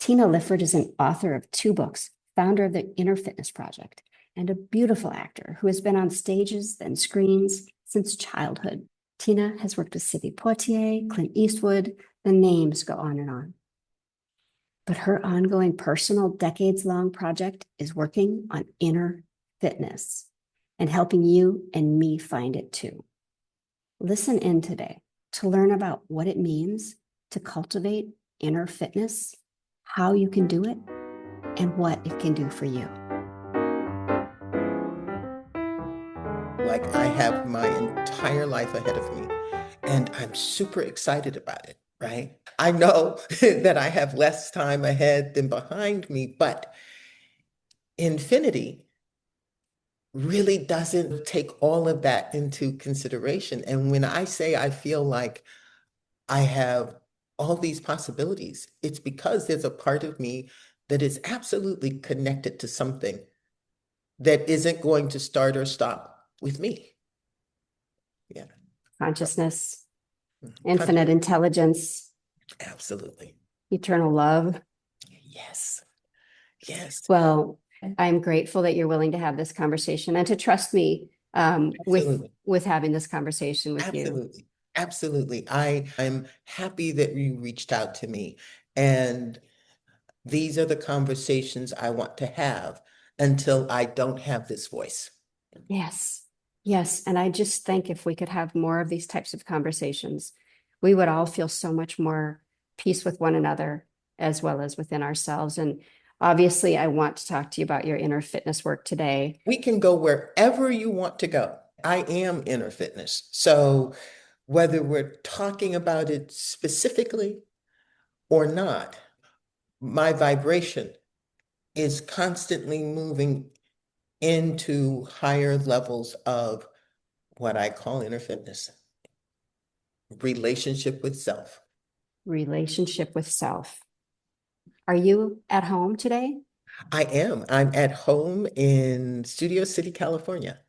Tina Lifford is an author of 2 books, founder of the Inner Fitness Project, and a beautiful actor who has been on stages and screens since childhood. Tina has worked with Sidney Poitier, Clint Eastwood, the names go on and on. But her ongoing personal decades-long project is working on inner fitness and helping you and me find it too. Listen in today to learn about what it means to cultivate inner fitness, how you can do it, and what it can do for you. Like I have my entire life ahead of me, and I'm super excited about it, right? I know that I have less time ahead than behind me, but infinity really doesn't take all of that into consideration. And when I say I feel like I have all these possibilities, it's because there's a part of me that is absolutely connected to something that isn't going to start or stop with me. Yeah. Consciousness, Conscious. infinite intelligence, Absolutely. eternal love. Yes. Yes. Well, I'm grateful that you're willing to have this conversation and to trust me Absolutely. with having this conversation with you. Absolutely. Absolutely. I'm happy that you reached out to me. And these are the conversations I want to have until I don't have this voice. Yes, yes. And I just think if we could have more of these types of conversations, we would all feel so much more peace with one another as well as within ourselves. And obviously, I want to talk to you about your inner fitness work today. We can go wherever you want to go. I am inner fitness. So whether we're talking about it specifically or not, my vibration is constantly moving into higher levels of what I call inner fitness, relationship with self. Relationship with self. Are you at home today? I am. I'm at home in Studio City, California.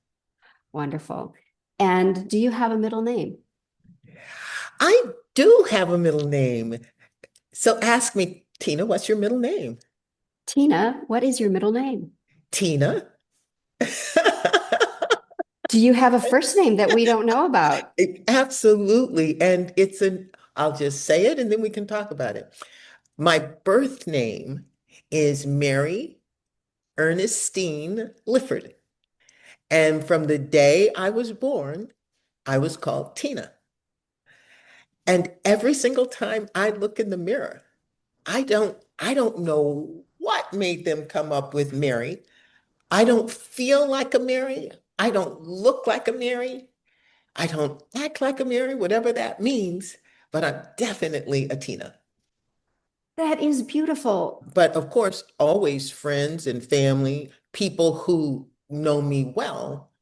Wonderful. And do you have a middle name? I do have a middle name. So ask me, Tina, what's your middle name? Tina, what is your middle name? Tina. Do you have a first name that we don't know about? Absolutely. And I'll just say it and then we can talk about it. My birth name is Mary Ernestine Lifford. And from the day I was born, I was called Tina. And every single time I look in the mirror, I don't know what made them come up with Mary. I don't feel like a Mary. I don't look like a Mary. I don't act like a Mary, whatever that means, but I'm definitely a Tina. That is beautiful. But of course, always friends and family, people who know me well,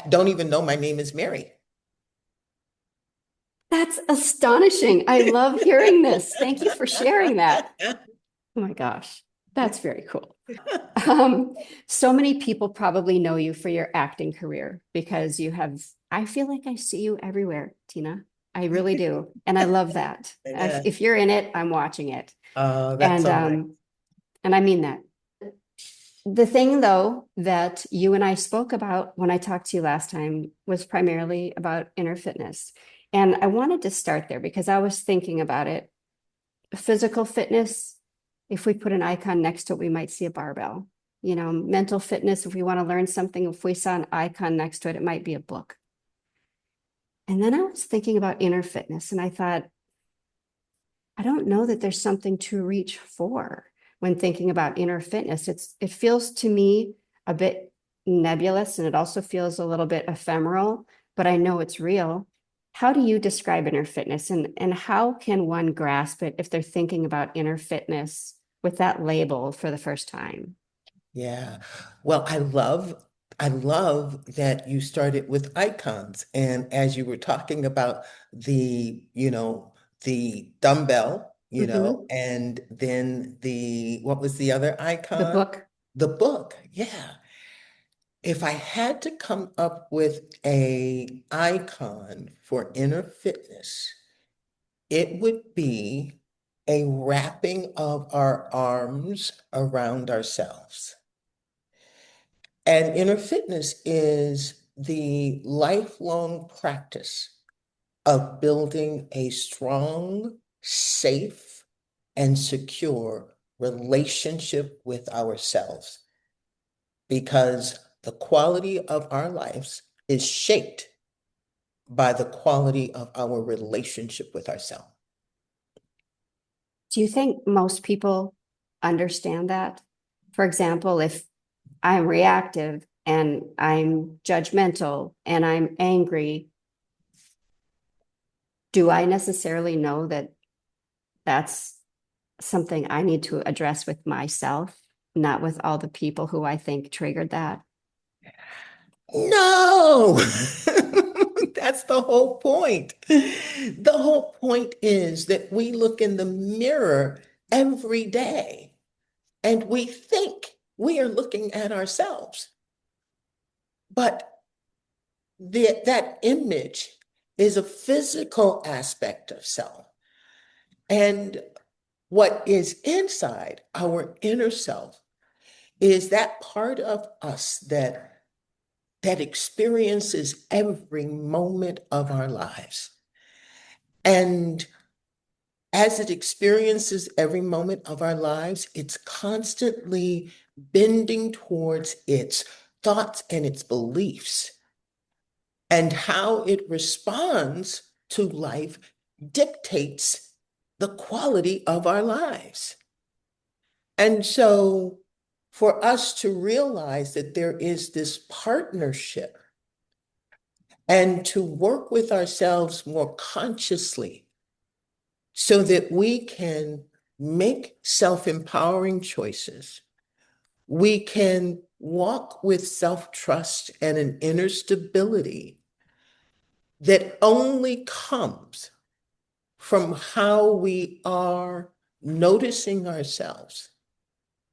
don't even know my name is Mary. That's astonishing. I love hearing this. Thank you for sharing that. Oh my gosh, that's very cool. So many people probably know you for your acting career because you have, I feel like I see you everywhere, Tina. I really do. And I love that. Yeah. If you're in it, I'm watching it. That's And so nice. and I mean that. The thing though that you and I spoke about when I talked to you last time was primarily about inner fitness. And I wanted to start there because I was thinking about it. Physical fitness, if we put an icon next to it, we might see a barbell. You know, mental fitness, if we want to learn something, if we saw an icon next to it, it might be a book. And then I was thinking about inner fitness and I thought, I don't know that there's something to reach for when thinking about inner fitness. It feels to me a bit nebulous and it also feels a little bit ephemeral, but I know it's real. How do you describe inner fitness and how can one grasp it if they're thinking about inner fitness with that label for the first time? Yeah. Well, I love that you started with icons. And as you were talking about the dumbbell, Mhm. and then what was the other The icon? book. The book. Yeah. If I had to come up with a icon for inner fitness, it would be a wrapping of our arms around ourselves. And inner fitness is the lifelong practice of building a strong, safe, and secure relationship with ourselves, because the quality of our lives is shaped by the quality of our relationship with ourselves. Do you think most people understand that? For example, if I'm reactive and I'm judgmental and I'm angry, do I necessarily know that that's something I need to address with myself, not with all the people who I think triggered that? No, that's the whole point. The whole point is that we look in the mirror every day and we think we are looking at ourselves. But that image is a physical aspect of self. And what is inside our inner self is that part of us that experiences every moment of our lives. And as it experiences every moment of our lives, it's constantly bending towards its thoughts and its beliefs. And how it responds to life dictates the quality of our lives. And so, for us to realize that there is this partnership and to work with ourselves more consciously so that we can make self-empowering choices, we can walk with self-trust and an inner stability that only comes from how we are noticing ourselves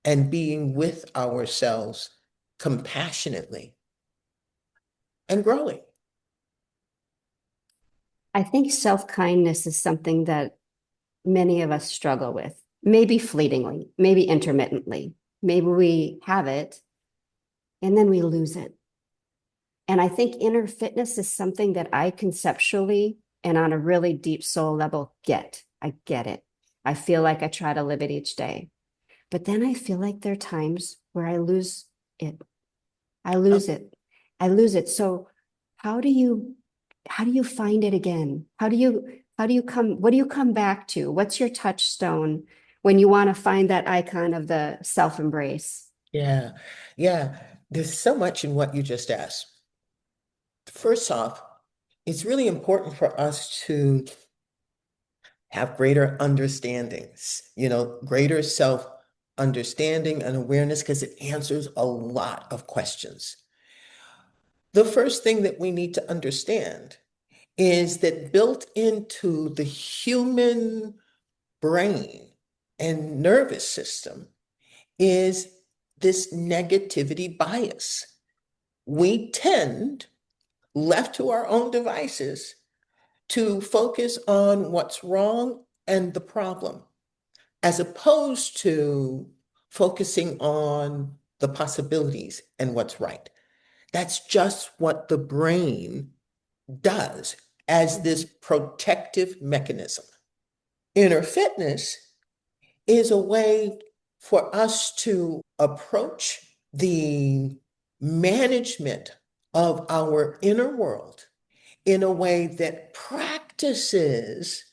and being with ourselves compassionately and growing. I think self-kindness is something that many of us struggle with, maybe fleetingly, maybe intermittently. Maybe we have it and then we lose it. And I think inner fitness is something that I conceptually and on a really deep soul level get. I get it. I feel like I try to live it each day. But then I feel like there are times where I lose it. I Oh, lose it. I lose it. So how do you find it again? How do you come, what do you come back to? What's your touchstone when you want to find that icon of the self-embrace? yeah, yeah. There's so much in what you just asked. First off, it's really important for us to have greater understandings, greater self understanding and awareness, because it answers a lot of questions. The first thing that we need to understand is that built into the human brain and nervous system is this negativity bias. We tend, left to our own devices, to focus on what's wrong and the problem, as opposed to focusing on the possibilities and what's right. That's just what the brain does as this protective mechanism. Inner fitness is a way for us to approach the management of our inner world in a way that practices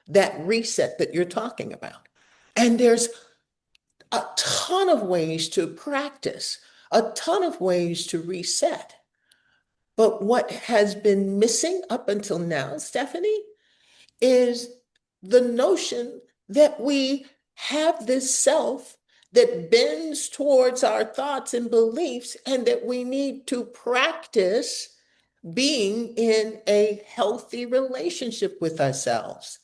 that reset that you're talking about. And there's a ton of ways to practice, a ton of ways to reset. But what has been missing up until now, Stephanie, is the notion that we have this self that bends towards our thoughts and beliefs, and that we need to practice being in a healthy relationship with ourselves.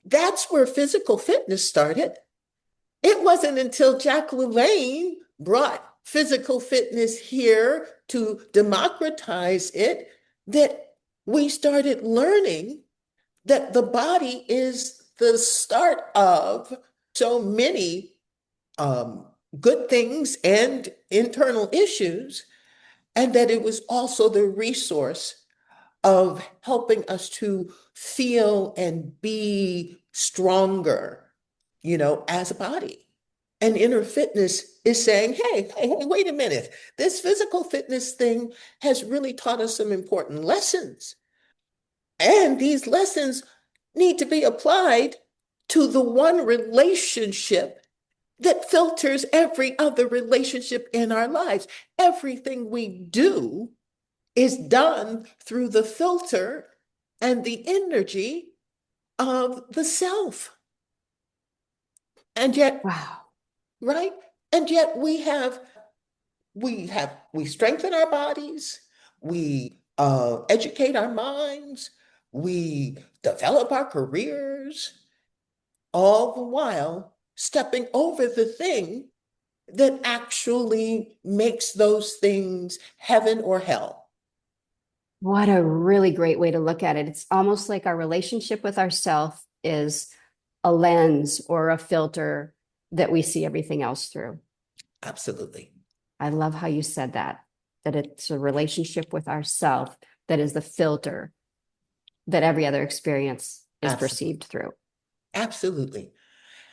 That's where physical fitness started. It wasn't until Jack LaLanne brought physical fitness here to democratize it that we started learning that the body is the start of so many um, good things and internal issues, and that it was also the resource of helping us to feel and be stronger, as a body. And inner fitness is saying, hey, wait a minute. This physical fitness thing has really taught us some important lessons. And these lessons need to be applied to the one relationship that filters every other relationship in our lives. Everything we do is done through the filter and the energy of the self. And yet, Wow. right? And yet we strengthen our bodies, we educate our minds, we develop our careers, all the while stepping over the thing that actually makes those things heaven or hell. What a really great way to look at it. It's almost like our relationship with ourself is a lens or a filter that we see everything else through. Absolutely. I love how you said that, that it's a relationship with ourself that is the filter that every other experience is Absolutely. perceived through. Absolutely.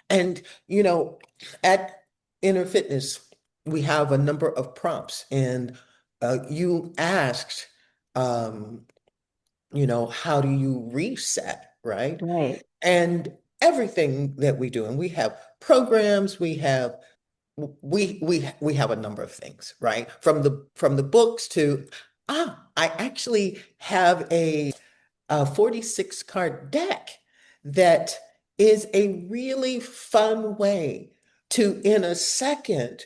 And, you know, at Inner Fitness, we have a number of prompts. And you asked, um, how do you reset, right? Right. And everything that we do, and we have programs, we have a number of things, right? From the books to I actually have a 46 card deck that is a really fun way to, in a second,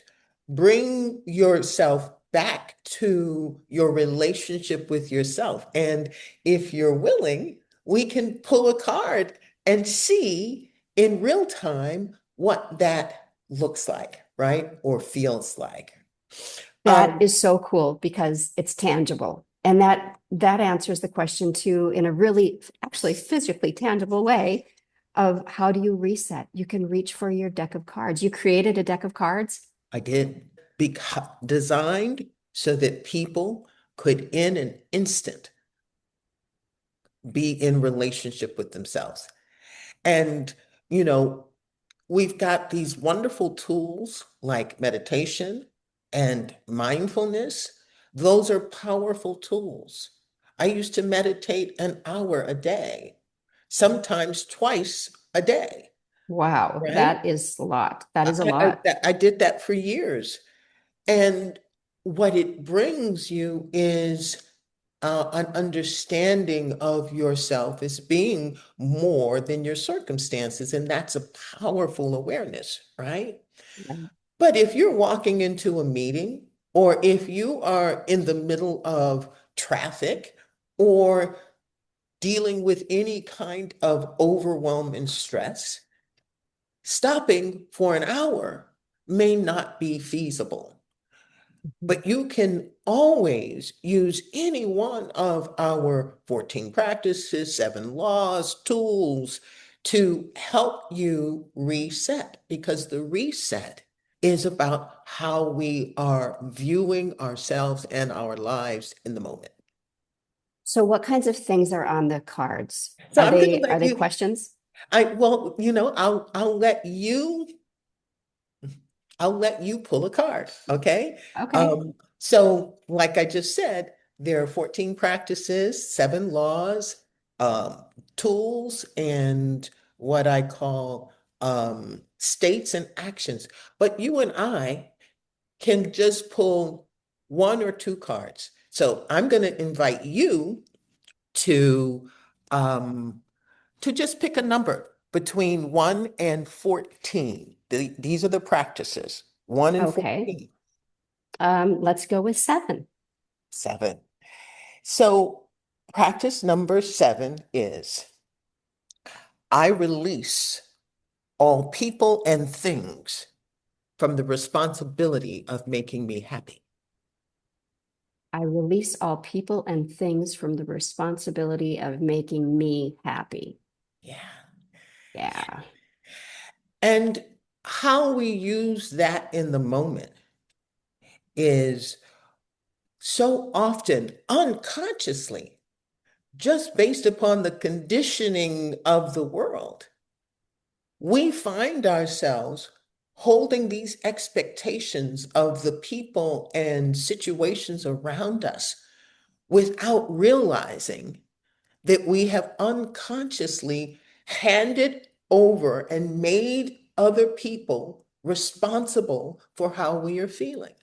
bring yourself back to your relationship with yourself. And if you're willing, we can pull a card and see in real time what that looks like, right? Or feels like. That is so cool because it's tangible. And that answers the question too in a really actually physically tangible way of how do you reset? You can reach for your deck of cards. You created a deck of cards. I did. Designed so that people could, in an instant, be in relationship with themselves. And, you know, we've got these wonderful tools like meditation and mindfulness. Those are powerful tools. I used to meditate an hour a day, sometimes twice a day, Wow, right? that is a lot. That is a I, lot. I did that for years. And what it brings you is an understanding of yourself as being more than your circumstances. And that's a powerful awareness, right? Right. But if you're walking into a meeting, or if you are in the middle of traffic, or dealing with any kind of overwhelm and stress, stopping for an hour may not be feasible. But you can always use any one of our 14 practices, 7 laws, tools to help you reset, because the reset is about how we are viewing ourselves and our lives in the moment. So what kinds of things are on the cards? So Are I'm going to they let you, questions? I'll let you pull a card, okay? Okay. So like I just said, there are 14 practices, 7 laws, tools, and what I call states and actions. But you and I can just pull 1 or 2 cards. So I'm going to invite you to um, to just pick a number between 1 and 14. These are the practices, 1 and Okay. 14. Let's go with 7. 7. So practice number 7 is I release all people and things from the responsibility of making me happy. I release all people and things from the responsibility of making me happy. Yeah. Yeah. And how we use that in the moment is so often unconsciously, just based upon the conditioning of the world, we find ourselves holding these expectations of the people and situations around us without realizing that we have unconsciously handed over and made other people responsible for how we are feeling.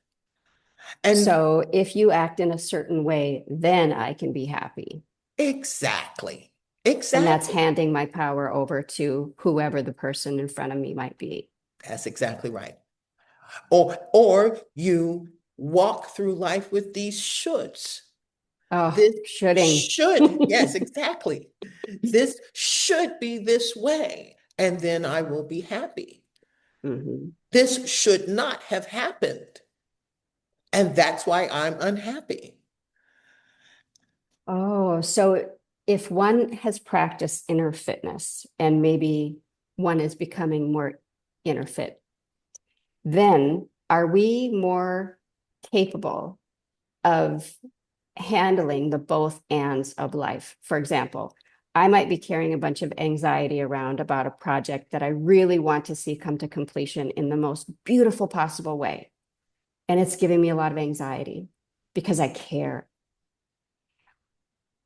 And So if you act in a certain way, then I can be happy. exactly, And that's exactly. handing my power over to whoever the person in front of me might be. That's exactly right. Or you walk through life with these shoulds. Oh, This shoulding. should, yes, exactly. This should be this way, and then I will be happy. Mhm. This should not have happened, and that's why I'm unhappy. Oh, so if one has practiced inner fitness and maybe one is becoming more inner fit, then are we more capable of handling the both ands of life? For example, I might be carrying a bunch of anxiety around about a project that I really want to see come to completion in the most beautiful possible way. And it's giving me a lot of anxiety because I care.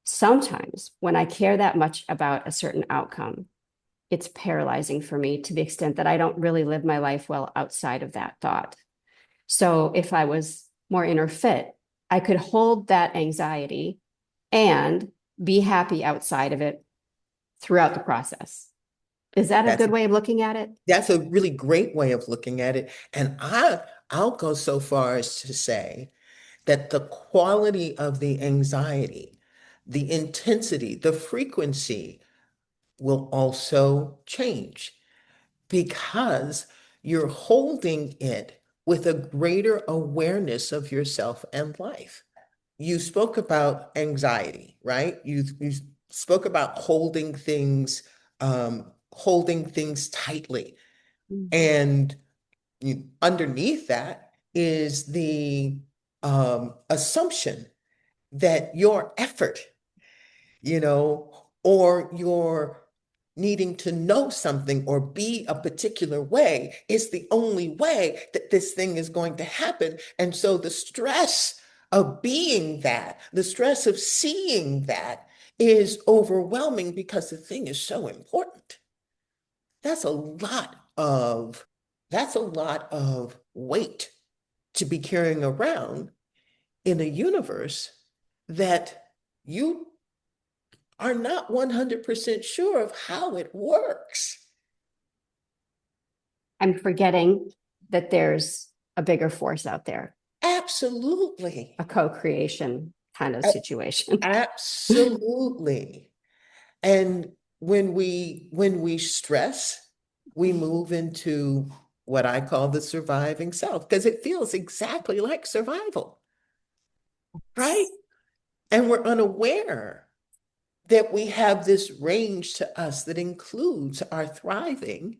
Sometimes when I care that much about a certain outcome, it's paralyzing for me to the extent that I don't really live my life well outside of that thought. So if I was more inner fit, I could hold that anxiety and be happy outside of it throughout the process. Is that a That's good way of looking at it? that's a really great way of looking at it. And I'll go so far as to say that the quality of the anxiety, the intensity, the frequency will also change because you're holding it with a greater awareness of yourself and life. You spoke about anxiety, right? You spoke about holding things tightly. Mhm. And underneath that is the assumption that your effort, or your needing to know something or be a particular way is the only way that this thing is going to happen. And so the stress of being that, the stress of seeing that is overwhelming because the thing is so important. That's a lot of that's a lot of weight to be carrying around in a universe that you are not 100% sure of how it works. I'm forgetting that there's a bigger force out there, a Absolutely. co-creation kind of A- situation. Absolutely. And when we stress, we move into what I call the surviving self because it feels exactly like survival, right? And we're unaware that we have this range to us that includes our thriving,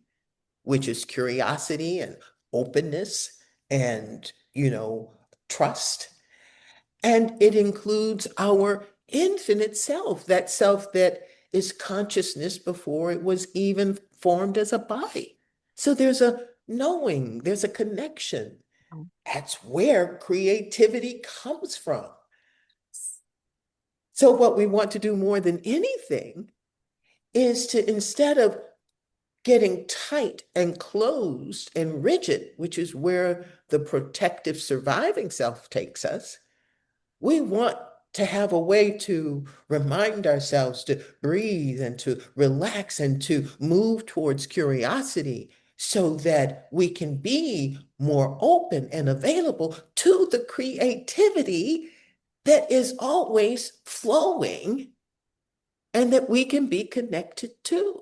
which is curiosity and openness and, trust. And it includes our infinite self, that self that is consciousness before it was even formed as a body. So there's a knowing, there's a connection. That's where creativity comes from. So, what we want to do more than anything is to, instead of getting tight and closed and rigid, which is where the protective surviving self takes us, we want to have a way to remind ourselves to breathe and to relax and to move towards curiosity so that we can be more open and available to the creativity that is always flowing and that we can be connected to.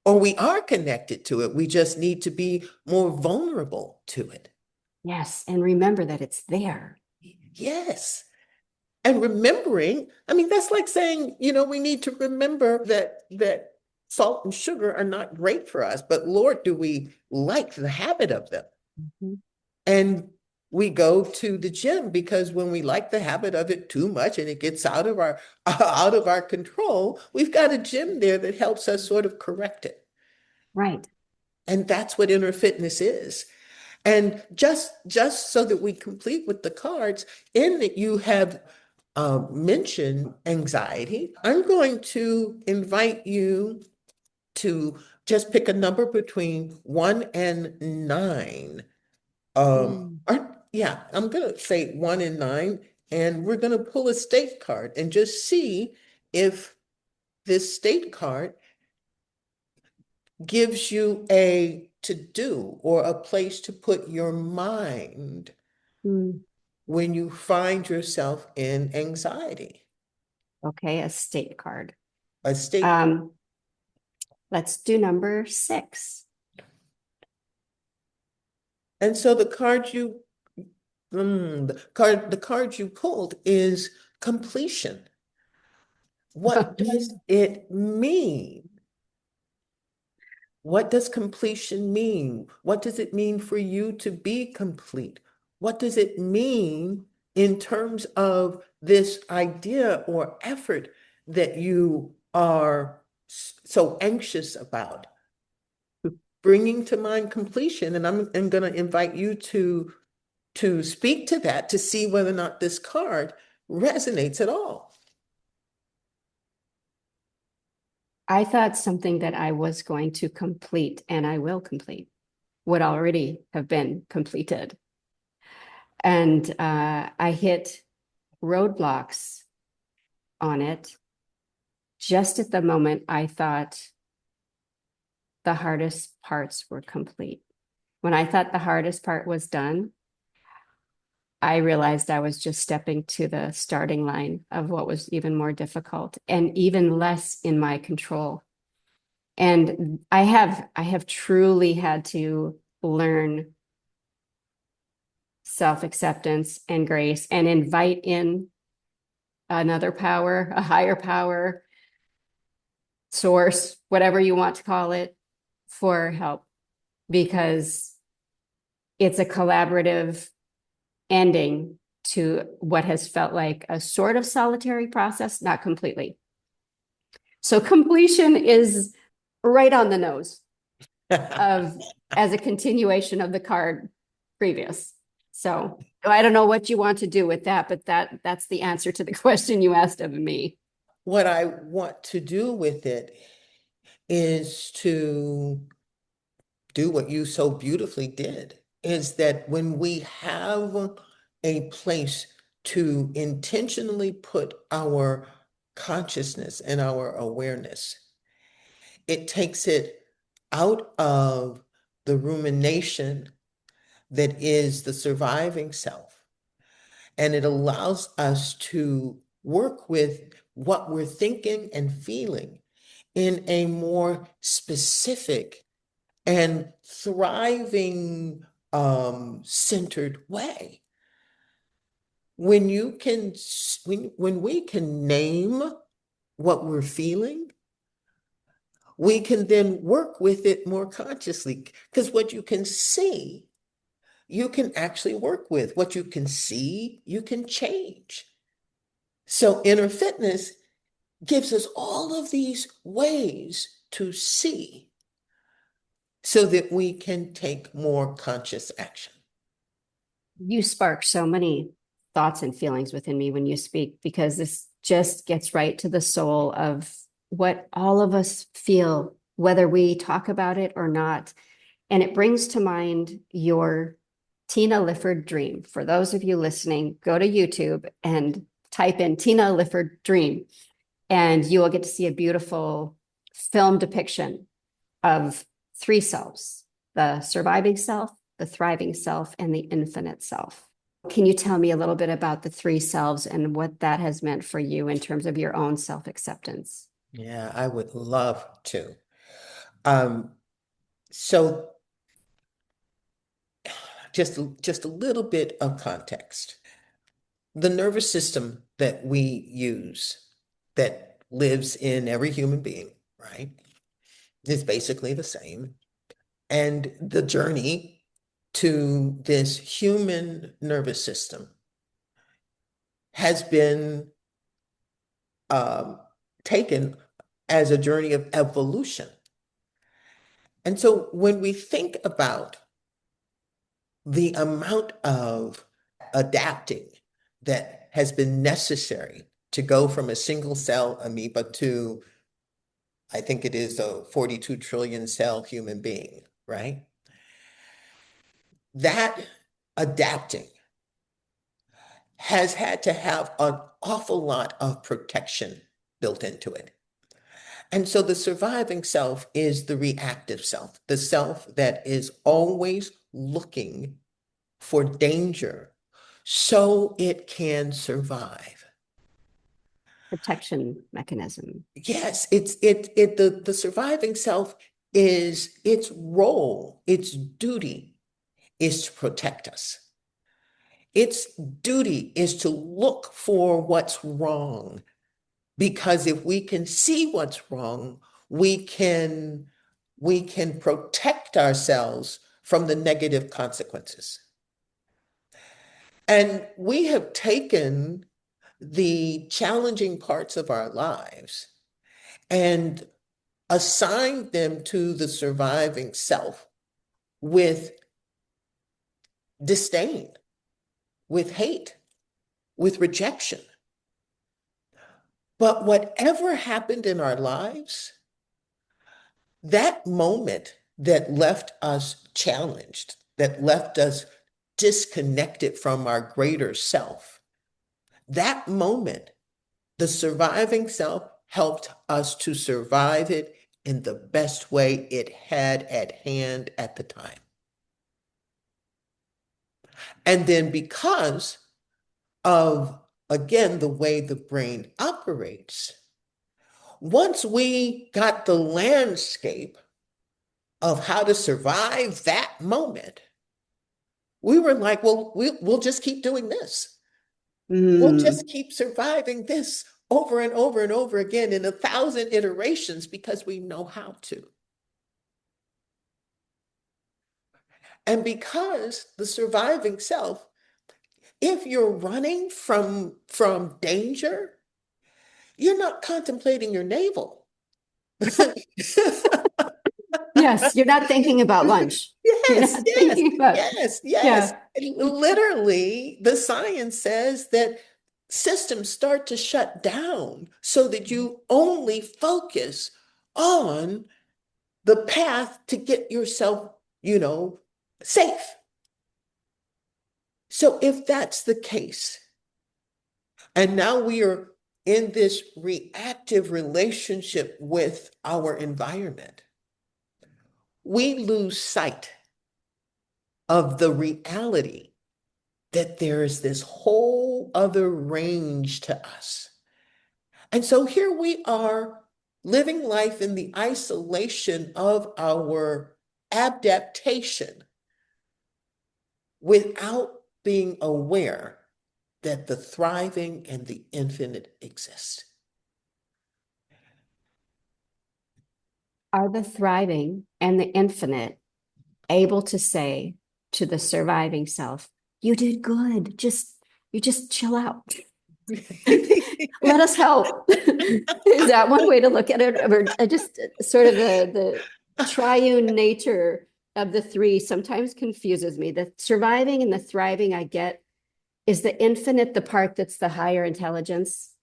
Or we are connected to it. We just need to be more vulnerable to it. Yes, and remember that it's there. Yes. And remembering, I mean, that's like saying, we need to remember that salt and sugar are not great for us, but Lord, do we like the habit of them? Mhm. And we go to the gym because when we like the habit of it too much and it gets out of our out of our control, we've got a gym there that helps us sort of correct it. Right. And that's what inner fitness is. And just so that we complete with the cards, in that you have mentioned anxiety, I'm going to invite you to just pick a number between 1 and 9. Mm. Yeah, I'm gonna say 1 and 9, and we're gonna pull a state card and just see if this state card gives you a to do or a place to put your mind Mm. when you find yourself in anxiety. Okay, a state card. A state, Um, let's do number 6. and so the card you pulled is completion. What does it mean? What does completion mean? What does it mean for you to be complete? What does it mean in terms of this idea or effort that you are so anxious about? Bringing to mind completion, and I'm going to invite you to speak to that to see whether or not this card resonates at all. I thought something that I was going to complete and I will complete would already have been completed. And I hit roadblocks on it just at the moment I thought the hardest parts were complete. When I thought the hardest part was done, I realized I was just stepping to the starting line of what was even more difficult and even less in my control. And I have truly had to learn self-acceptance and grace and invite in another power, a higher power, source, whatever you want to call it, for help because it's a collaborative ending to what has felt like a sort of solitary process, not completely. So completion is right on the nose of as a continuation of the card previous. So I don't know what you want to do with that, but that's the answer to the question you asked of me. What I want to do with it is to do what you so beautifully did, is that when we have a place to intentionally put our consciousness and our awareness, it takes it out of the rumination that is the surviving self, and it allows us to work with what we're thinking and feeling in a more specific and thriving centered way. When we can name what we're feeling, we can then work with it more consciously. Because what you can see, you can actually work with. What you can see, you can change. So inner fitness gives us all of these ways to see so that we can take more conscious action. You spark so many thoughts and feelings within me when you speak, because this just gets right to the soul of what all of us feel, whether we talk about it or not. And it brings to mind your Tina Lifford dream. For those of you listening, go to YouTube and type in Tina Lifford dream, and you will get to see a beautiful film depiction of 3 selves: the surviving self, the thriving self, and the infinite self. Can you tell me a little bit about the 3 selves and what that has meant for you in terms of your own self acceptance? Yeah, I would love to. Um, so just a little bit of context. The nervous system that we use, that lives in every human being, right? is basically the same. And the journey to this human nervous system has been um, taken as a journey of evolution. And so when we think about the amount of adapting that has been necessary to go from a single cell amoeba to, I think it is a 42 trillion cell human being, right? That adapting has had to have an awful lot of protection built into it. And so the surviving self is the reactive self, the self that is always looking for danger so it can survive. Protection mechanism. Yes, the surviving self is its role, its duty is to protect us. Its duty is to look for what's wrong, because if we can see what's wrong, we can protect ourselves from the negative consequences. And we have taken the challenging parts of our lives and assigned them to the surviving self with disdain, with hate, with rejection. But whatever happened in our lives, that moment that left us challenged, that left us disconnected from our greater self, that moment, the surviving self helped us to survive it in the best way it had at hand at the time. And then because of, again, the way the brain operates, once we got the landscape of how to survive that moment, we were like, well, we'll just keep doing this. We'll Mm. just keep surviving this over and over and over again in 1,000 iterations because we know how to. And because the surviving self, if you're running from danger, you're not contemplating your navel. Yes, you're not thinking about lunch. You're Yes, not yes, thinking about, yes, yes. yeah. And literally, the science says that systems start to shut down so that you only focus on the path to get yourself, safe. So if that's the case, and now we are in this reactive relationship with our environment, we lose sight of the reality that there is this whole other range to us. And so here we are living life in the isolation of our adaptation without being aware that the thriving and the infinite exist. Are the thriving and the infinite able to say to the surviving self, you did good. You just chill out. Let us help. Is that one way to look at it? Or just sort of the triune nature of the three sometimes confuses me. The surviving and the thriving I get. Is the infinite the part that's the higher intelligence?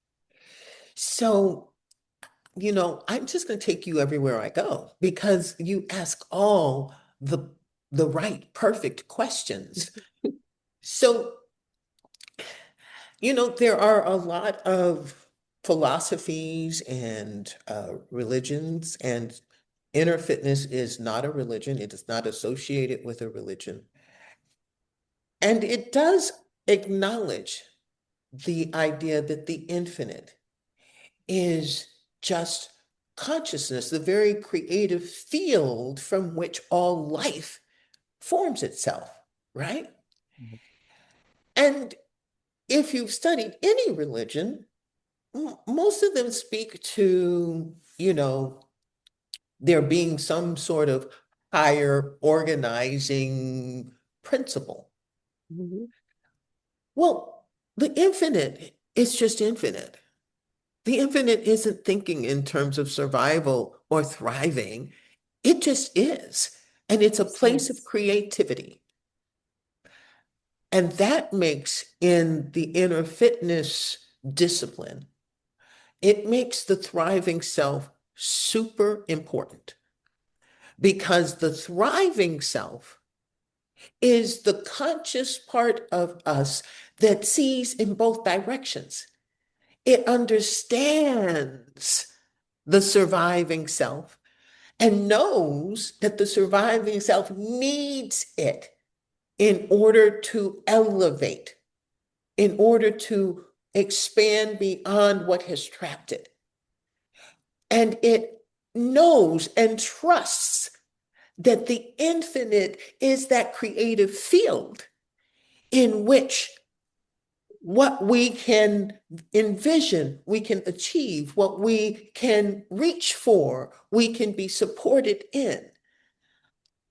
So, I'm just going to take you everywhere I go because you ask all the right perfect questions. So, there are a lot of philosophies and religions, and inner fitness is not a religion. It is not associated with a religion. And it does acknowledge the idea that the infinite is just consciousness, the very creative field from which all life forms itself, right? And if you've studied any religion, most of them speak to, there being some sort of higher organizing principle. Mhm. Well, the infinite is just infinite. The infinite isn't thinking in terms of survival or thriving. It just is. And it's a Yes, place of yes. creativity. And that makes in the inner fitness discipline, it makes the thriving self super important because the thriving self is the conscious part of us that sees in both directions. It understands the surviving self and knows that the surviving self needs it in order to elevate, in order to expand beyond what has trapped it. And it knows and trusts that the infinite is that creative field in which what we can envision, we can achieve, what we can reach for, we can be supported in.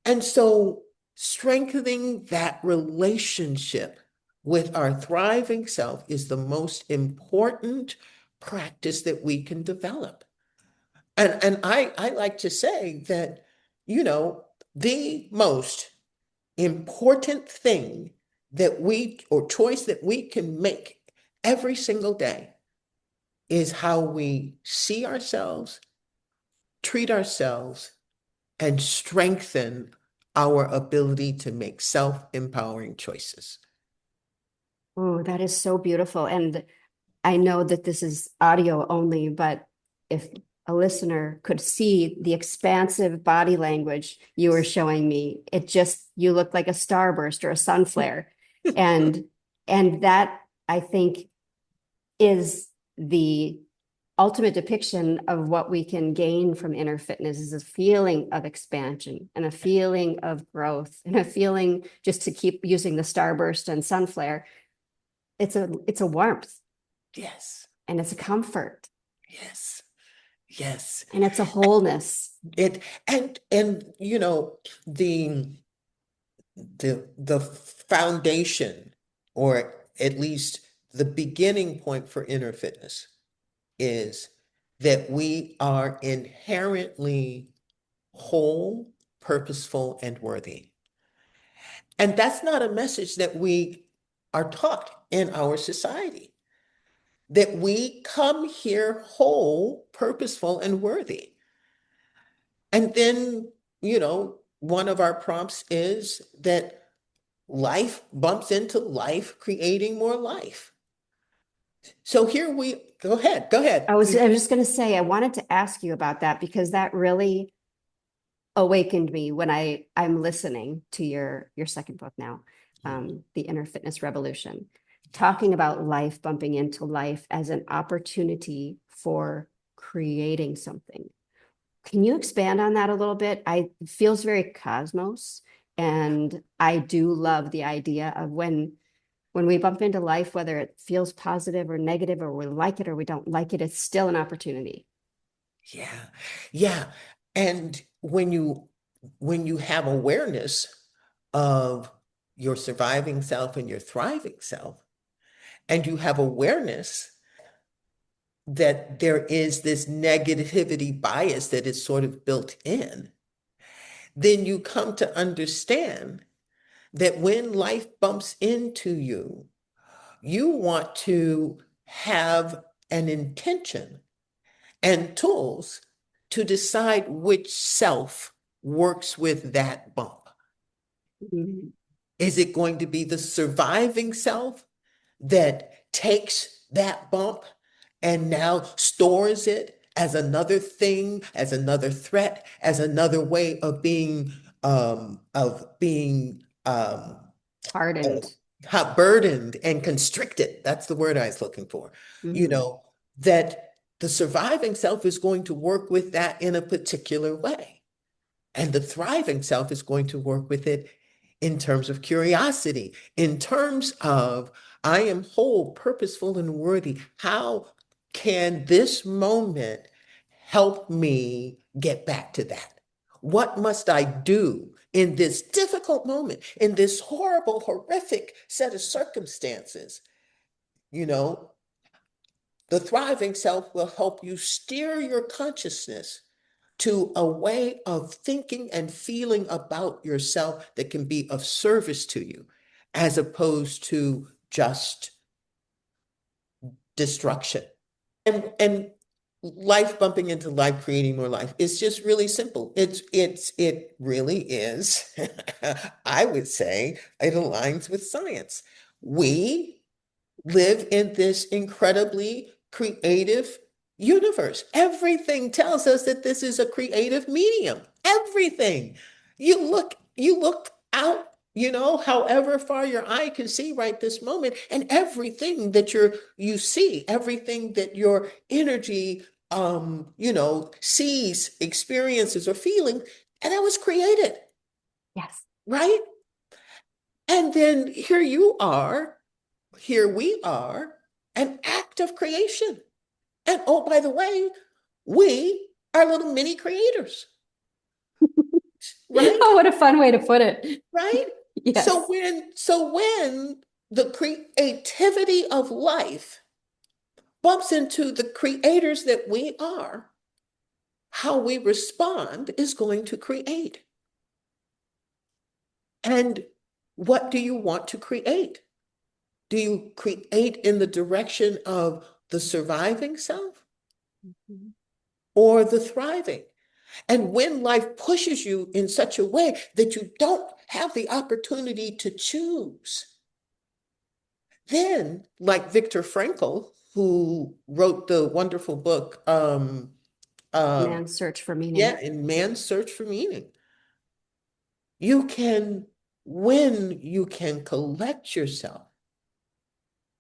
And so strengthening that relationship with our thriving self is the most important practice that we can develop. And I like to say that, you know, the most important thing that we, or choice that we can make every single day is how we see ourselves, treat ourselves, and strengthen our ability to make self-empowering choices. Oh, that is so beautiful. And I know that this is audio only, but if a listener could see the expansive body language you were showing me, it just, you look like a starburst or a sun flare. And that I think is the ultimate depiction of what we can gain from inner fitness is a feeling of expansion and a feeling of growth and a feeling, just to keep using the starburst and sun flare, it's a warmth Yes, and it's a comfort yes, yes. and it's a wholeness. It and you know the foundation, or at least the beginning point for inner fitness, is that we are inherently whole, purposeful, and worthy. And that's not a message that we are taught in our society, that we come here whole, purposeful, and worthy. And then, you know, one of our prompts is that life bumps into life, creating more life. So here we go ahead, go ahead. I was just going to say, I wanted to ask you about that because that really awakened me when I'm listening to your second book now, The Inner Fitness Revolution, talking about life bumping into life as an opportunity for creating something. Can you expand on that a little bit? It feels very cosmos, and I do love the idea of when we bump into life, whether it feels positive or negative, or we like it or we don't like it, it's still an opportunity. Yeah, yeah. And when you have awareness of your surviving self and your thriving self, and you have awareness that there is this negativity bias that is sort of built in, then you come to understand that when life bumps into you, you want to have an intention and tools to decide which self works with that bump. Mhm. Is it going to be the surviving self that takes that bump and now stores it as another thing, as another threat, as another way of Hardened. burdened and constricted? That's the word I was looking for. You Mhm. know, that the surviving self is going to work with that in a particular way. And the thriving self is going to work with it in terms of curiosity, in terms of, I am whole, purposeful, and worthy. How can this moment help me get back to that? What must I do in this difficult moment, in this horrible, horrific set of circumstances? You know, the thriving self will help you steer your consciousness to a way of thinking and feeling about yourself that can be of service to you, as opposed to just destruction. And life bumping into life, creating more life. It's just really simple. It really is. I would say it aligns with science. We live in this incredibly creative universe. Everything tells us that this is a creative medium. Everything. You look out, however far your eye can see right this moment, and everything that you see, everything that your energy sees, experiences, or feeling, and that was created, Yes. right? And then here we are, an act of creation. And oh, by the way, we are little mini creators, right? Oh, what a fun way to put it. Right? So Yes. when the creativity of life bumps into the creators that we are, how we respond is going to create. And what do you want to create? Do you create in the direction of the surviving self Mhm. or the thriving? And when life pushes you in such a way that you don't have the opportunity to choose, then, like Viktor Frankl, who wrote the wonderful book, um, Man's search for meaning. yeah, in Man's Search for Meaning, you can, when you can collect yourself,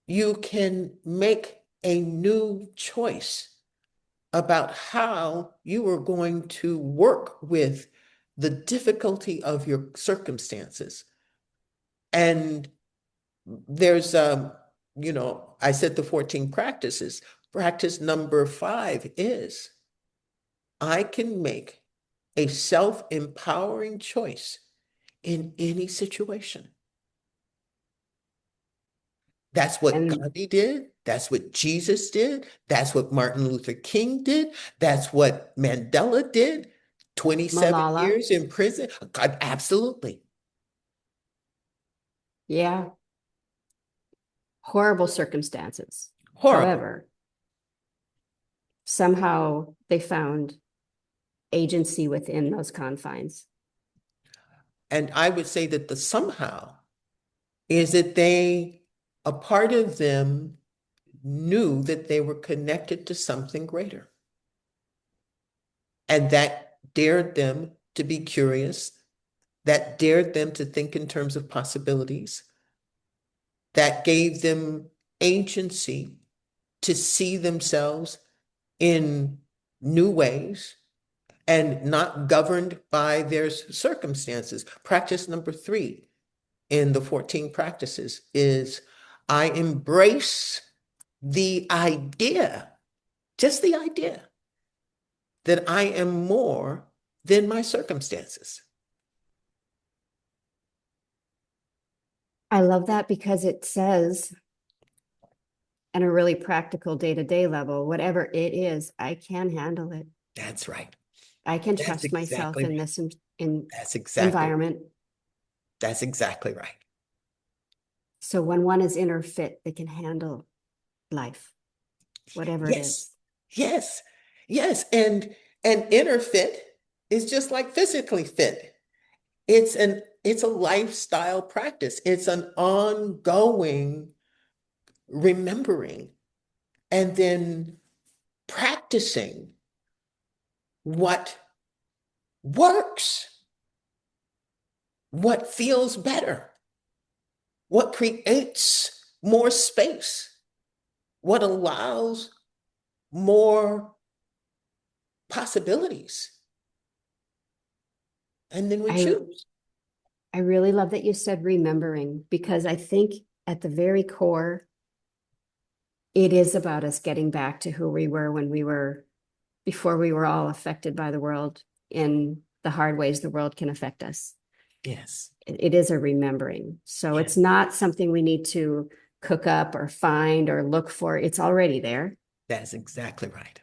you can make a new choice about how you are going to work with the difficulty of your circumstances. And there's, I said the 14 practices. Practice number 5 is I can make a self-empowering choice in any situation. That's what And Gandhi did. That's what Jesus did. That's what Martin Luther King did. That's what Mandela did. 27 Malala. years in prison. God, absolutely. Yeah. Horrible circumstances. Horrible. However, somehow they found agency within those confines. And I would say that the somehow is that a part of them knew that they were connected to something greater. And that dared them to be curious, that dared them to think in terms of possibilities, that gave them agency to see themselves in new ways and not governed by their circumstances. Practice number 3 in the 14 practices is I embrace the idea, just the idea, that I am more than my circumstances. I love that because it says, on a really practical day-to-day level, whatever it is, I can handle it. That's right. I can That's trust myself exactly in right. this in That's exactly right. environment. That's exactly right. So when one is inner fit, they can handle life, whatever it Yes. is. Yes. Yes. And inner fit is just like physically fit. It's a lifestyle practice. It's an ongoing remembering and then practicing what works, what feels better, what creates more space, what allows more possibilities. And then we I choose. I really love that you said remembering, because I think at the very core, it is about us getting back to who we were when we were before we were all affected by the world in the hard ways the world can affect us. Yes. It is a remembering. So Yeah. it's not something we need to cook up or find or look for. It's already there. That's exactly right.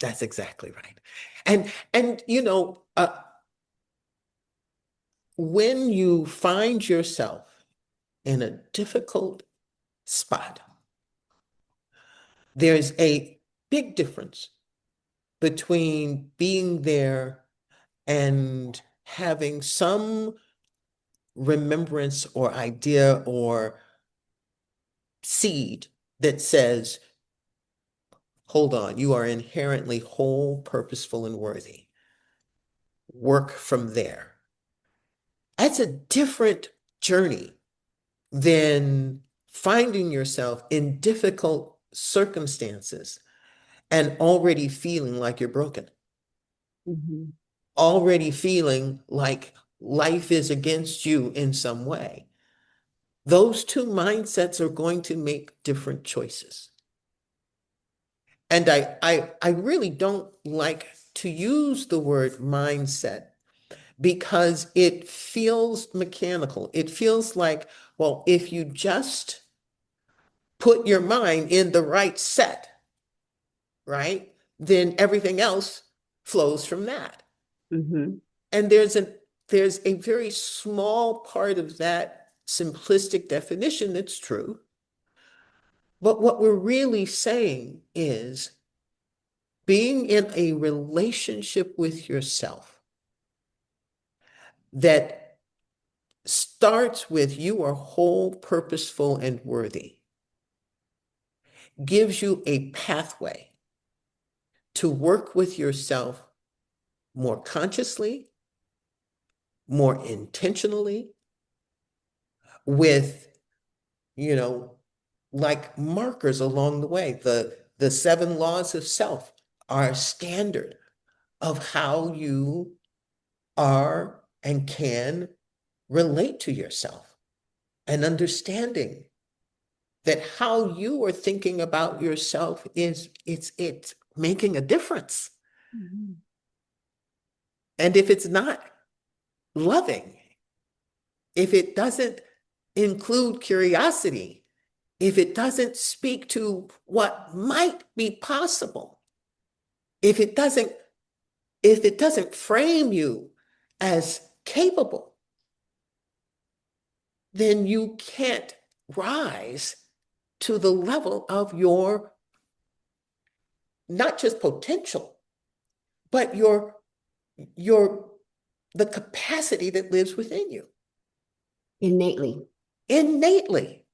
That's exactly right. And when you find yourself in a difficult spot, there's a big difference between being there and having some remembrance or idea or seed that says, hold on, you are inherently whole, purposeful, and worthy. Work from there. That's a different journey than finding yourself in difficult circumstances and already feeling like you're broken, Mm-hmm. already feeling like life is against you in some way. Those two mindsets are going to make different choices. And I really don't like to use the word mindset because it feels mechanical. It feels like, well, if you just put your mind in the right set, right, then everything else flows from that. Mm-hmm. And there's a very small part of that simplistic definition that's true. But what we're really saying is being in a relationship with yourself that starts with you are whole, purposeful, and worthy, gives you a pathway to work with yourself more consciously, more intentionally, with, you know, like markers along the way. The seven laws of self are a standard of how you are and can relate to yourself, and understanding that how you are thinking about yourself is it's making a difference. Mm-hmm. And if it's not loving, if it doesn't include curiosity, if it doesn't speak to what might be possible, if it doesn't frame you as capable, then you can't rise to the level of your not just potential, but your the capacity that lives within you Innately. innately.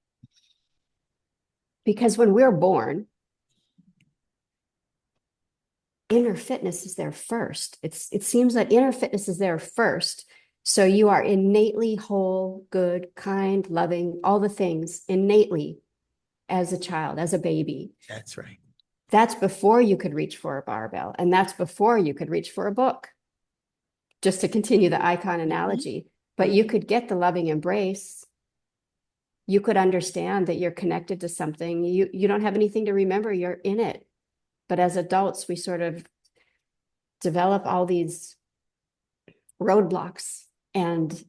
Because when we're born, inner fitness is there first. It seems that inner fitness is there first. So you are innately whole, good, kind, loving, all the things innately as a child, as a baby. That's right. That's before you could reach for a barbell. And that's before you could reach for a book, just to continue the icon Mhm. analogy. But you could get the loving embrace. You could understand that you're connected to something. You don't have anything to remember, you're in it. But as adults, we sort of develop all these roadblocks. And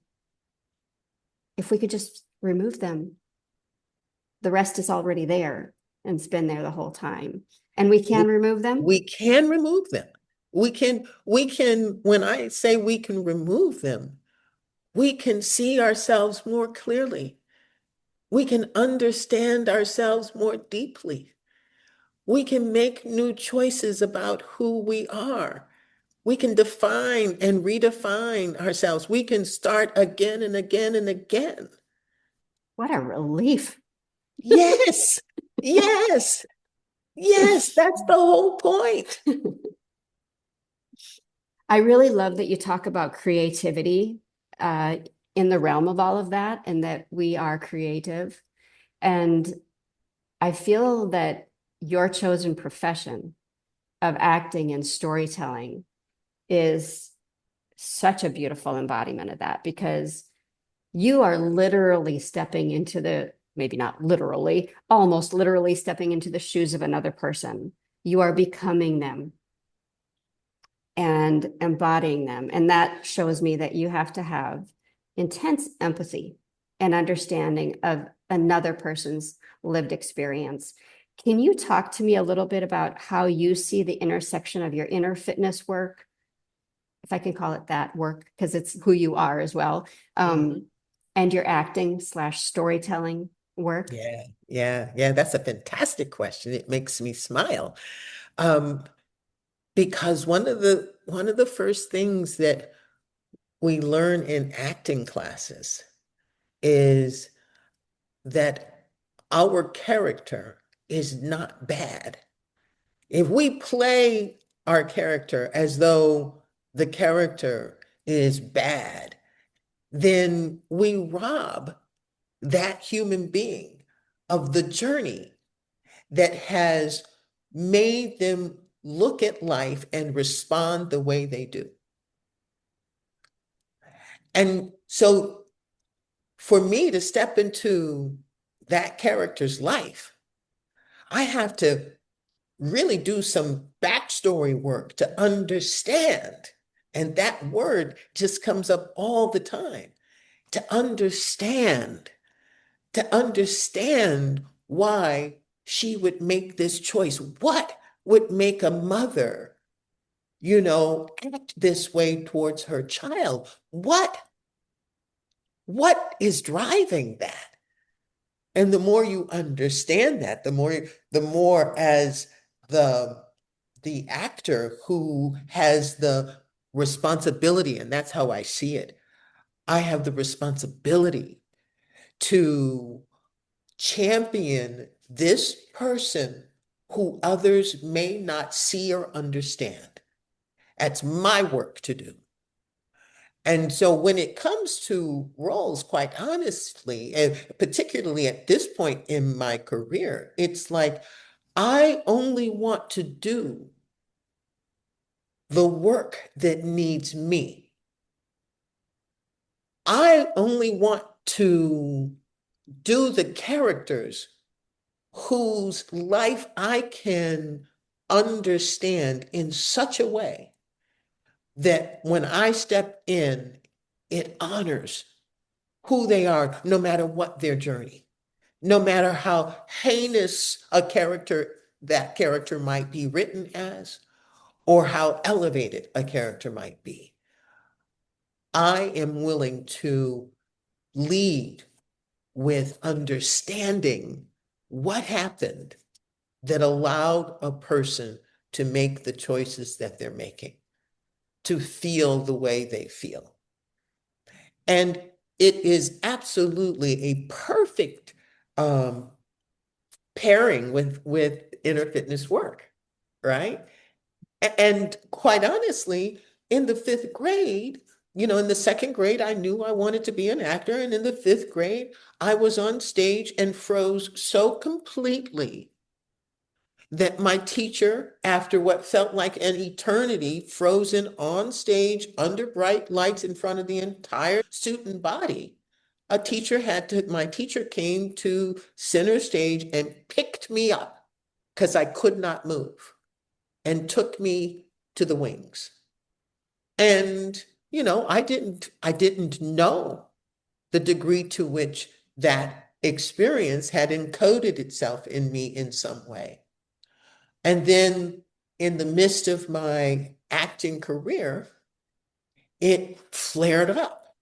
if we could just remove them, the rest is already there and it's been there the whole time. And we can remove them. We can remove them. We can, when I say we can remove them, we can see ourselves more clearly. We can understand ourselves more deeply. We can make new choices about who we are. We can define and redefine ourselves. We can start again and again and again. What a relief. Yes, yes, yes, that's the whole point. I really love that you talk about creativity uh, in the realm of all of that, and that we are creative. And I feel that your chosen profession of acting and storytelling is such a beautiful embodiment of that, because you are literally stepping into the, maybe not literally, almost literally stepping into the shoes of another person you are becoming them and embodying them. And that shows me that you have to have intense empathy and understanding of another person's lived experience. Can you talk to me a little bit about how you see the intersection of your inner fitness work, if I can call it that work, because it's who you are as well, Mhm. and your acting slash storytelling work? Yeah. That's a fantastic question. It makes me smile. Um, because one of the first things that we learn in acting classes is that our character is not bad. If we play our character as though the character is bad, then we rob that human being of the journey that has made them look at life and respond the way they do. And so for me to step into that character's life, I have to really do some backstory work to understand. And that word just comes up all the time, to understand, to understand why she would make this choice. What would make a mother, act this way towards her child? What is driving that? And the more you understand that, the more as the the actor who has the responsibility, and that's how I see it. I have the responsibility to champion this person who others may not see or understand. That's my work to do. And so when it comes to roles, quite honestly, and particularly at this point in my career, it's like I only want to do the work that needs me. I only want to do the characters whose life I can understand in such a way that when I step in, it honors who they are, no matter what their journey, no matter how heinous that character might be written as, or how elevated a character might be. I am willing to lead with understanding what happened that allowed a person to make the choices that they're making, to feel the way they feel. And it is absolutely a perfect um, pairing with inner fitness work, right? And quite honestly, in the fifth grade, in the second grade, I knew I wanted to be an actor. And in the fifth grade, I was on stage and froze so completely that my teacher, after what felt like an eternity, frozen on stage under bright lights in front of the entire student body, my teacher came to center stage and picked me up because I could not move and took me to the wings. And, I didn't know the degree to which that experience had encoded itself in me in some way. And then in the midst of my acting career, it flared up.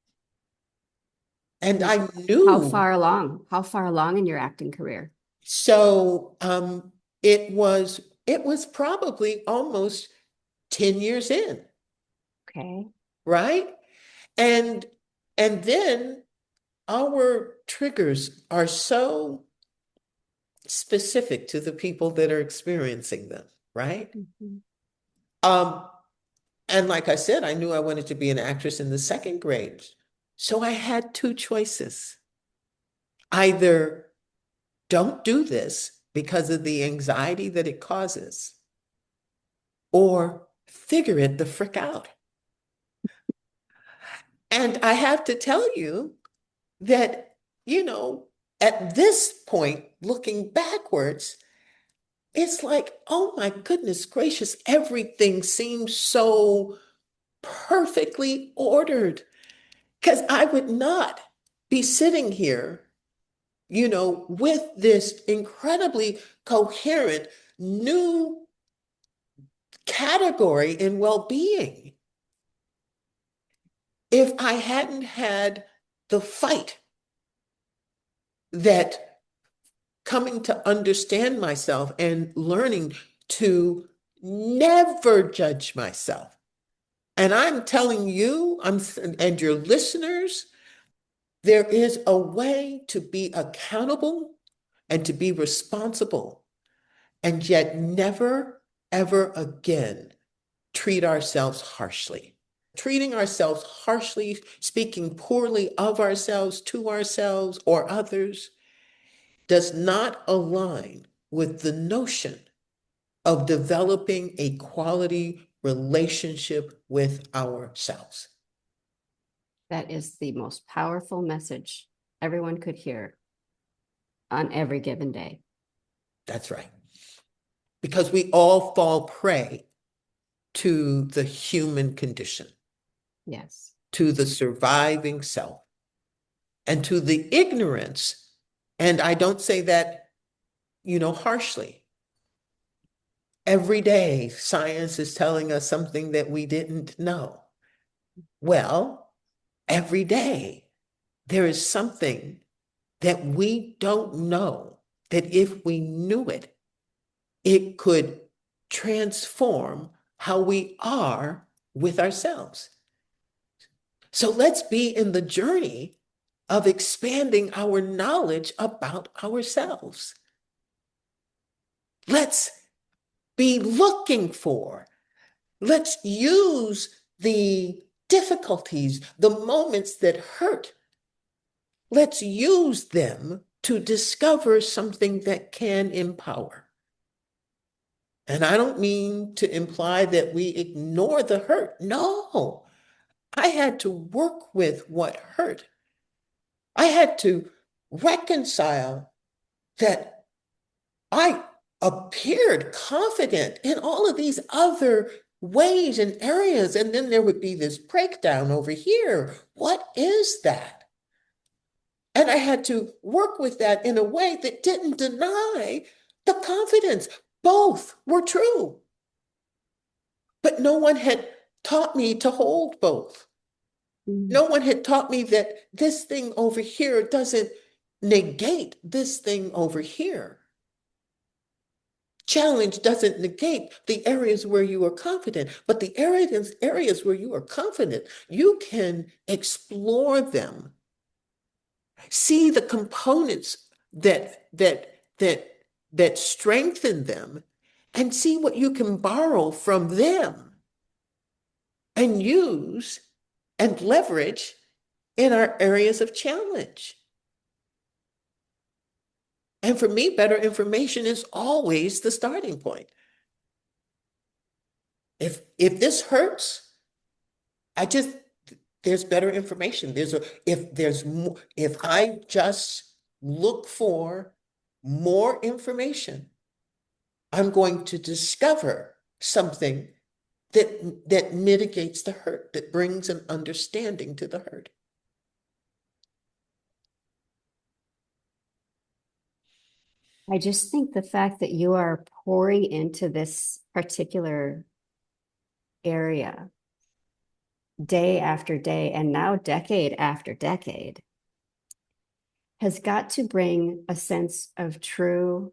And And I knew, how far along in your acting career? so it was probably almost 10 years in, Okay. right? And and then our triggers are so specific to the people that are experiencing them, right? Mhm. Um, and like I said, I knew I wanted to be an actress in the second grade. So I had two choices. Either don't do this because of the anxiety that it causes, or figure it the frick out. And I have to tell you that, you know, at this point, looking backwards, it's like, oh my goodness gracious, everything seems so perfectly ordered. Because I would not be sitting here, with this incredibly coherent new category in well-being if I hadn't had the fight that coming to understand myself and learning to never judge myself. And I'm telling you, and your listeners, there is a way to be accountable and to be responsible, and yet never, ever again treat ourselves harshly. Treating ourselves harshly, speaking poorly of ourselves, to ourselves, or others does not align with the notion of developing a quality relationship with ourselves. That is the most powerful message everyone could hear on every given day. That's right. Because we all fall prey to the human condition, Yes. to the surviving self, and to the ignorance. And I don't say that, harshly. Every day, science is telling us something that we didn't know. Well, every day, there is something that we don't know that if we knew it, it could transform how we are with ourselves. So let's be in the journey of expanding our knowledge about ourselves. Let's be looking for, let's use the difficulties, the moments that hurt. Let's use them to discover something that can empower. And I don't mean to imply that we ignore the hurt. No, I had to work with what hurt. I had to reconcile that I appeared confident in all of these other ways and areas. And then there would be this breakdown over here. What is that? And I had to work with that in a way that didn't deny the confidence. Both were true. But no one had taught me to hold both. Mm. No one had taught me that this thing over here doesn't negate this thing over here. Challenge doesn't negate the areas where you are confident, but the areas where you are confident, you can explore them, see the components that strengthen them, and see what you can borrow from them and use and leverage in our areas of challenge. And for me, better information is always the starting point. If this hurts, I just there's better information. If I just look for more information, I'm going to discover something that mitigates the hurt, that brings an understanding to the hurt. I just think the fact that you are pouring into this particular area day after day and now decade after decade has got to bring a sense of true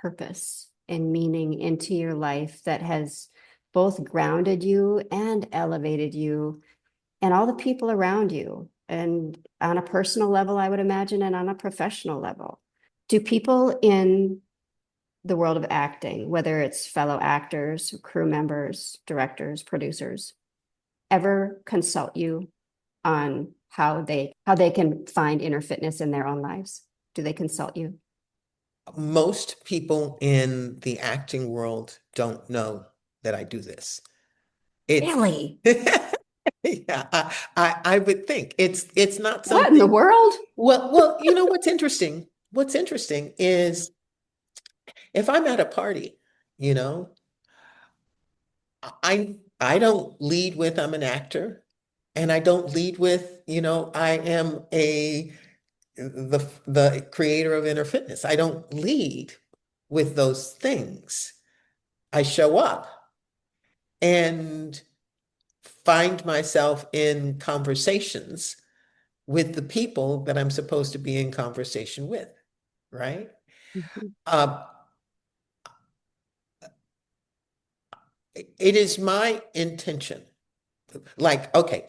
purpose and meaning into your life that has both grounded you and elevated you and all the people around you. And on a personal level, I would imagine, and on a professional level. Do people in the world of acting, whether it's fellow actors, crew members, directors, producers, ever consult you on how they can find inner fitness in their own lives? Do they consult you? Most people in the acting world don't know that I do this. It's Really? yeah, I would think it's not What in the something. world? Well, you know what's interesting? What's interesting is If I'm at a party, you know, I don't lead with I'm an actor, and I don't lead with, I am the creator of inner fitness. I don't lead with those things. I show up and find myself in conversations with the people that I'm supposed to be in conversation with, right? Mhm. Uh, it is my intention. Like, okay,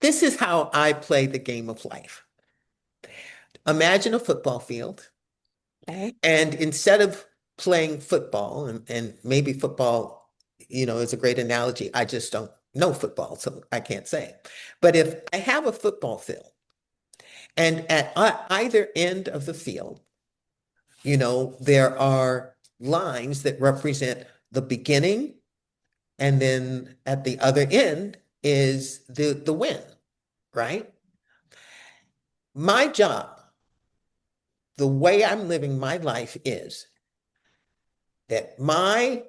this is how I play the game of life. Imagine a football field, Okay. and instead of playing football, and maybe football, is a great analogy. I just don't know football, so I can't say. But if I have a football field, and at either end of the field, there are lines that represent the beginning, and then at the other end is the win, right? My job, the way I'm living my life is that my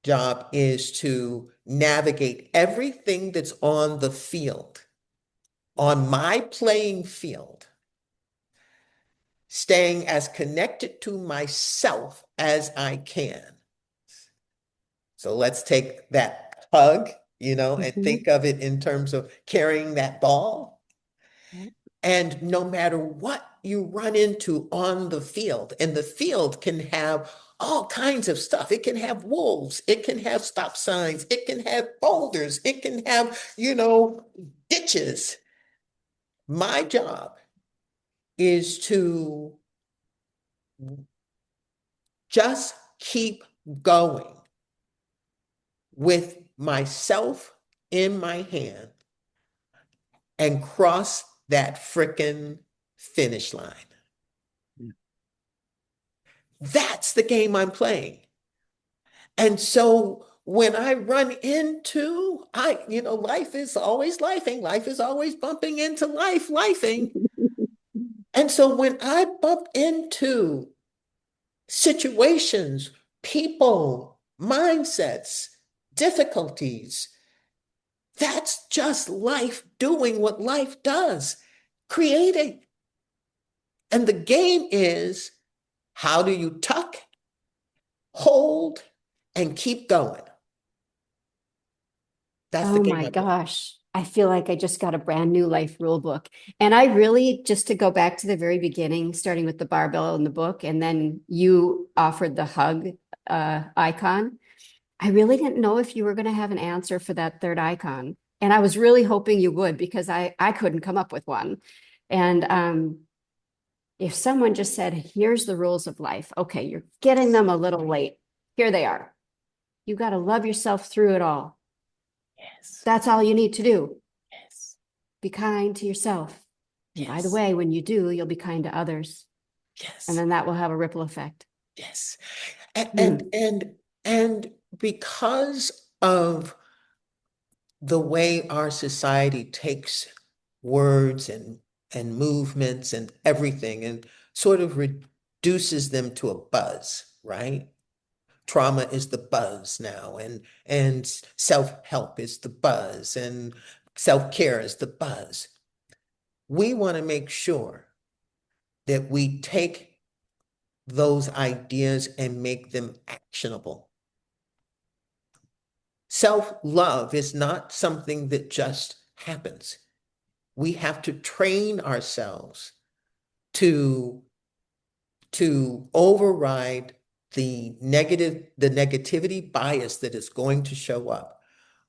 job is to navigate everything that's on the field, on my playing field, staying as connected to myself as I can. So let's take that hug, and Mhm. think of it in terms of carrying that ball. Yeah. And no matter what you run into on the field, and the field can have all kinds of stuff. It can have wolves, it can have stop signs, it can have boulders, it can have, ditches. My job is to just keep going with myself in my hand and cross that frickin' finish line. That's the game I'm playing. And so when I run into, life is always lifing, life is always bumping into life, lifing. And so when I bump into situations, people, mindsets, difficulties, that's just life doing what life does, creating. And the game is, how do you tuck, hold, and keep going? That's the Oh game my I play. gosh. I feel like I just got a brand new life rule book. And I really, just to go back to the very beginning, starting with the barbell in the book, and then you offered the hug icon. I really didn't know if you were going to have an answer for that third icon. And I was really hoping you would because I couldn't come up with one. And if someone just said, here's the rules of life, okay, you're getting them a little late. Here they are. You got to love yourself through it all. Yes, That's all you need to do. yes, Be kind to yourself. And by the yes, way, when you do, you'll be kind to others. And yes, then that will have a ripple effect. yes. And and Hmm. and, and because of the way our society takes words and movements and everything and sort of reduces them to a buzz, right? Trauma is the buzz now, and self-help is the buzz, and self-care is the buzz. We want to make sure that we take those ideas and make them actionable. Self-love is not something that just happens. We have to train ourselves to override the negativity bias that is going to show up.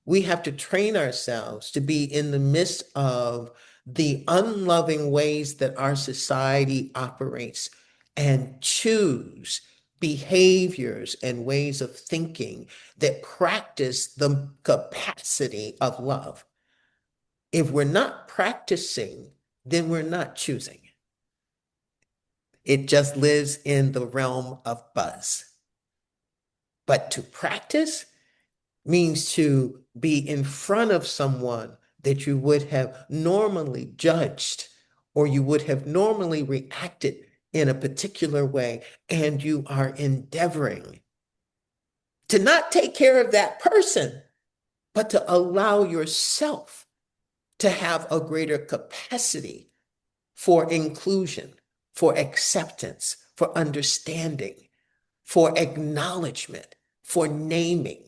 We have to train ourselves to be in the midst of the unloving ways that our society operates and choose behaviors and ways of thinking that practice the capacity of love. If we're not practicing, then we're not choosing. It just lives in the realm of buzz. But to practice means to be in front of someone that you would have normally judged or you would have normally reacted in a particular way, and you are endeavoring to not take care of that person, but to allow yourself to have a greater capacity for inclusion, for acceptance, for understanding, for acknowledgement, for naming.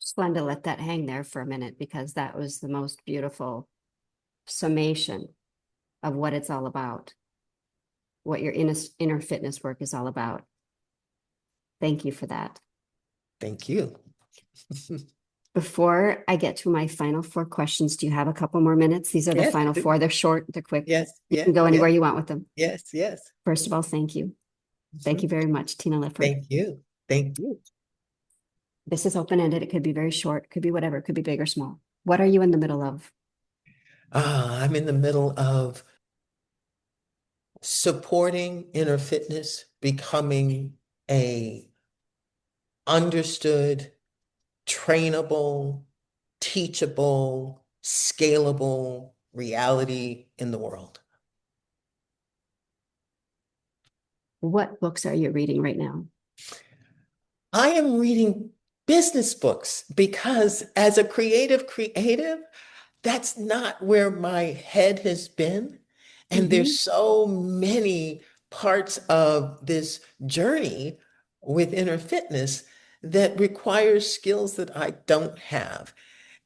Just wanted to let that hang there for a minute because that was the most beautiful summation of what it's all about, what your inner fitness work is all about. Thank you for that. Thank you. Before I get to my final four questions, do you have a couple more minutes? These are the Yes, final four. They're short, they're quick. yes, You yes, can go yes, anywhere you want with them. yes, yes. First of all, thank you. Thank you Mhm. very much, Tina Lifford. Thank you. Thank you. This is open-ended. It could be very short, could be whatever, it could be big or small. What are you in the middle of? I'm in the middle of supporting inner fitness, becoming a understood, trainable, teachable, scalable reality in the world. What books are you reading right now? I am reading business books because as a creative, that's not where my head has been. And Mhm. there's so many parts of this journey with inner fitness that requires skills that I don't have.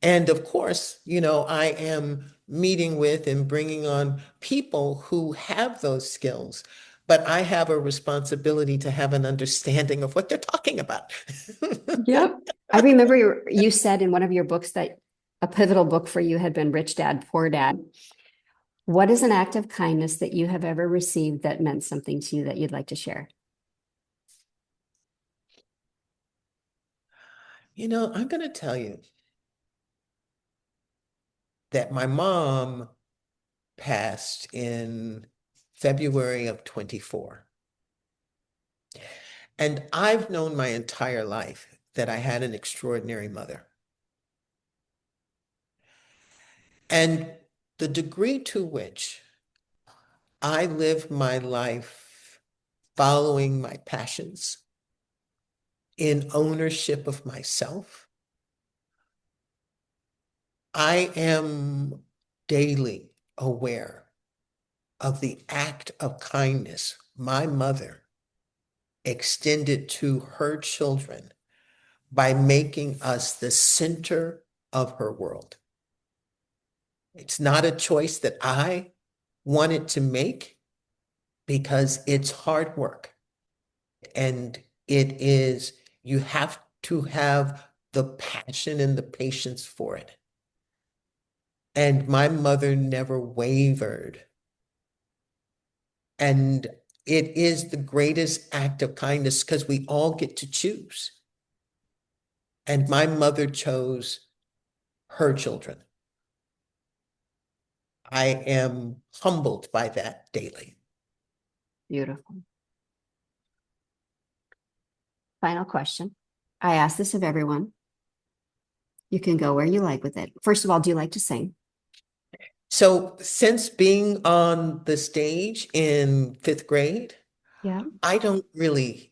And of course, I am meeting with and bringing on people who have those skills, but I have a responsibility to have an understanding of what they're talking about. Yep. I remember you said in one of your books that a pivotal book for you had been Rich Dad, Poor Dad. What is an act of kindness that you have ever received that meant something to you that you'd like to share? I'm going to tell you that my mom passed in February of 24. And I've known my entire life that I had an extraordinary mother. And the degree to which I live my life following my passions in ownership of myself, I am daily aware of the act of kindness my mother extended to her children by making us the center of her world. It's not a choice that I wanted to make because it's hard work. And you have to have the passion and the patience for it. And my mother never wavered. And it is the greatest act of kindness because we all get to choose. And my mother chose her children. I am humbled by that daily. Beautiful. Final question. I ask this of everyone. You can go where you like with it. First of all, do you like to sing? So, since being on the stage in fifth grade, Yeah. I don't really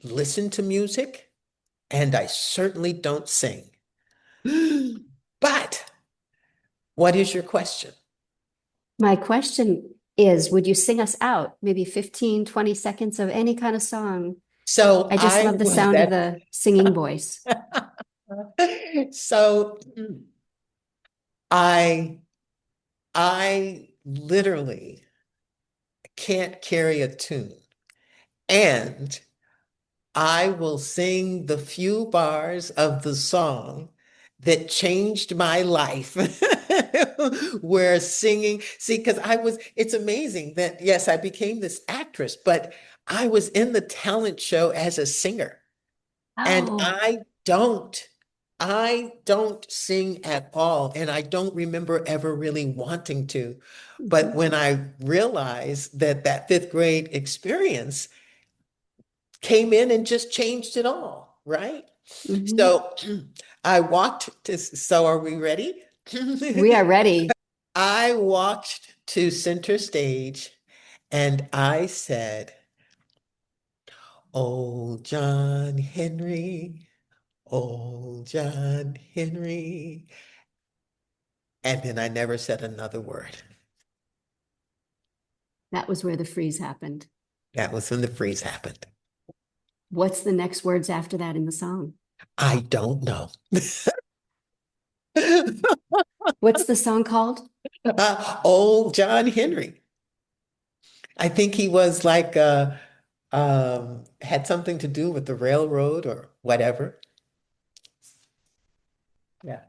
listen to music and I certainly don't sing. But what is your question? My question is, would you sing us out maybe 15, 20 seconds of any kind of song? So I just I love the was sound of at, the singing voice. so I, I literally can't carry a tune. And I will sing the few bars of the song that changed my life. Where singing, see, because it's amazing that, yes, I became this actress, but I was in the talent show as a singer. And Oh, I don't sing at all. And I don't remember ever really wanting to. But mhm, when I realized that fifth grade experience came in and just changed it all, right? mhm. So I walked to, so are we ready? We are ready. I walked to center stage and I said, "Old John Henry, old John Henry." And then I never said another word. That was where the freeze happened. That was when the freeze happened. What's the next words after that in the song? I don't know. What's the song called? Old John Henry. I think he was like had something to do with the railroad or whatever. Yeah.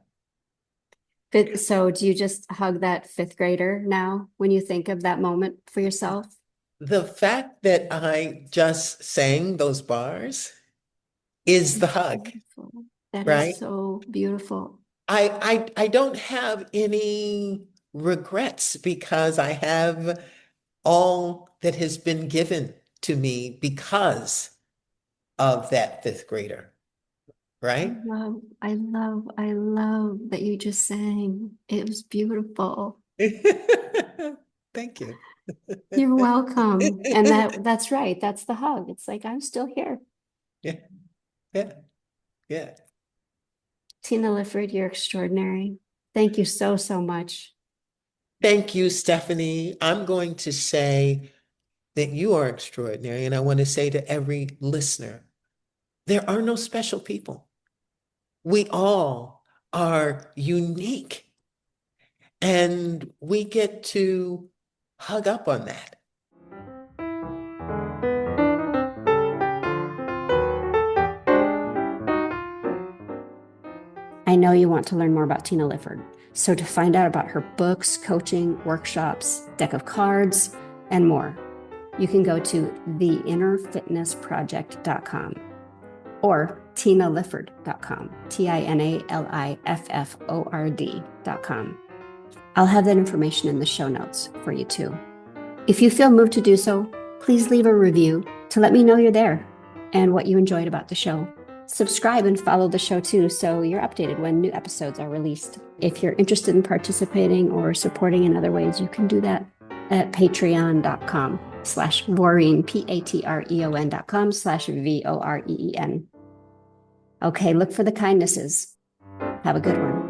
So do you just hug that fifth grader now when you think of that moment for yourself? The fact that I just sang those bars is the It's hug, beautiful. That is right? so beautiful. I don't have any regrets because I have all that has been given to me because of that fifth grader, right? I love that you just sang. It was beautiful. Thank you. You're welcome. And that's right. That's the hug. It's like I'm still here. Yeah, yeah, yeah. Tina Lifford, you're extraordinary. Thank you so, so much. Thank you, Stephanie. I'm going to say that you are extraordinary, and I want to say to every listener, there are no special people. We all are unique, and we get to hug up on that. I know you want to learn more about Tina Lifford. So to find out about her books, coaching, workshops, deck of cards, and more, you can go to theinnerfitnessproject.com or tinalifford.com, TINALIFFORD.com. I'll have that information in the show notes for you too. If you feel moved to do so, please leave a review to let me know you're there and what you enjoyed about the show. Subscribe and follow the show too so you're updated when new episodes are released. If you're interested in participating or supporting in other ways, you can do that at patreon.com/Voreen, patreon.com/VOREEN. Okay, look for the kindnesses. Have a good one.